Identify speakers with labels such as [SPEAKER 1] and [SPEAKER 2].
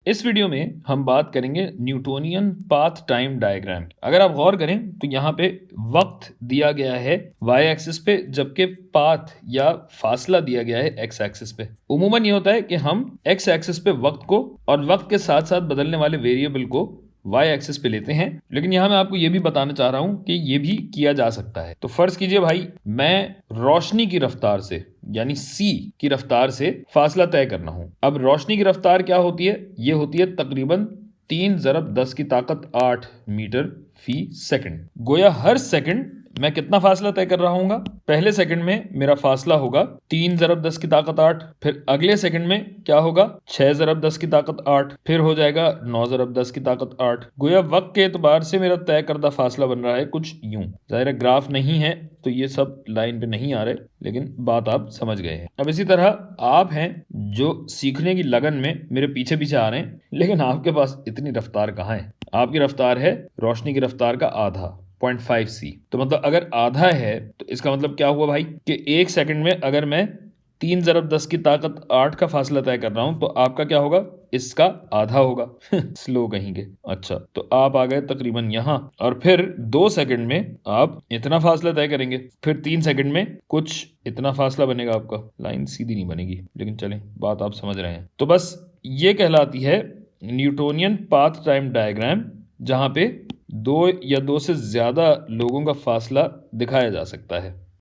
[SPEAKER 1] इस वीडियो में हम बात करेंगे न्यूटोनियन पाथ टाइम डायग्राम। अगर आप गौर करें तो यहाँ पे वक्त दिया गया है y एक्सिस पे, जबकि पाथ या फासला दिया गया है x एक्सिस पे। उमूमन ये होता है कि हम x एक्सिस पे वक्त को और वक्त के साथ साथ बदलने वाले वेरिएबल को y एक्सिस पे लेते हैं, लेकिन यहाँ मैं आपको ये भी बताना चाह रहा हूँ कि ये भी किया जा सकता है। तो फर्ज कीजिए भाई, मैं रोशनी की रफ्तार से यानी c की रफ्तार से फासला तय करना हूं। अब रोशनी की रफ्तार क्या होती है? ये होती है तकरीबन 3 × 10⁸ मीटर फी सेकंड। गोया हर सेकंड मैं कितना फासला तय कर रहा हूँगा? पहले सेकंड में मेरा फासला होगा 3 × 10⁸, फिर अगले सेकंड में क्या होगा? 6 × 10⁸, फिर हो जाएगा 9 × 10⁸। गोया वक्त के एतबार से मेरा तय करदा फासला बन रहा है कुछ यूं। जाहिर है ग्राफ नहीं है तो ये सब लाइन पे नहीं आ रहे, लेकिन बात आप समझ गए हैं। अब इसी तरह आप हैं जो सीखने की लगन में मेरे पीछे पीछे आ रहे हैं, लेकिन आपके पास इतनी रफ्तार कहाँ है? आपकी रफ्तार है रोशनी की रफ्तार का आधा, 0.5c। तो मतलब अगर आधा है तो इसका मतलब क्या हुआ भाई कि एक सेकंड में अगर मैं 3 × 10⁸ का फासला तय कर रहा हूं तो आपका क्या होगा? इसका आधा होगा। स्लो कहेंगे। अच्छा, तो आप आ गए तकरीबन यहां, और फिर 2 सेकंड में आप इतना फासला तय करेंगे, फिर 3 सेकंड में कुछ इतना फासला बनेगा आपका। लाइन सीधी नहीं बनेगी, लेकिन चलें, बात आप समझ रहे हैं। तो बस ये कहलाती है न्यूटोनियन पाथ टाइम डायग्राम, जहां पे 2 या 2 से ज्यादा लोगों का फासला दिखाया जा सकता है।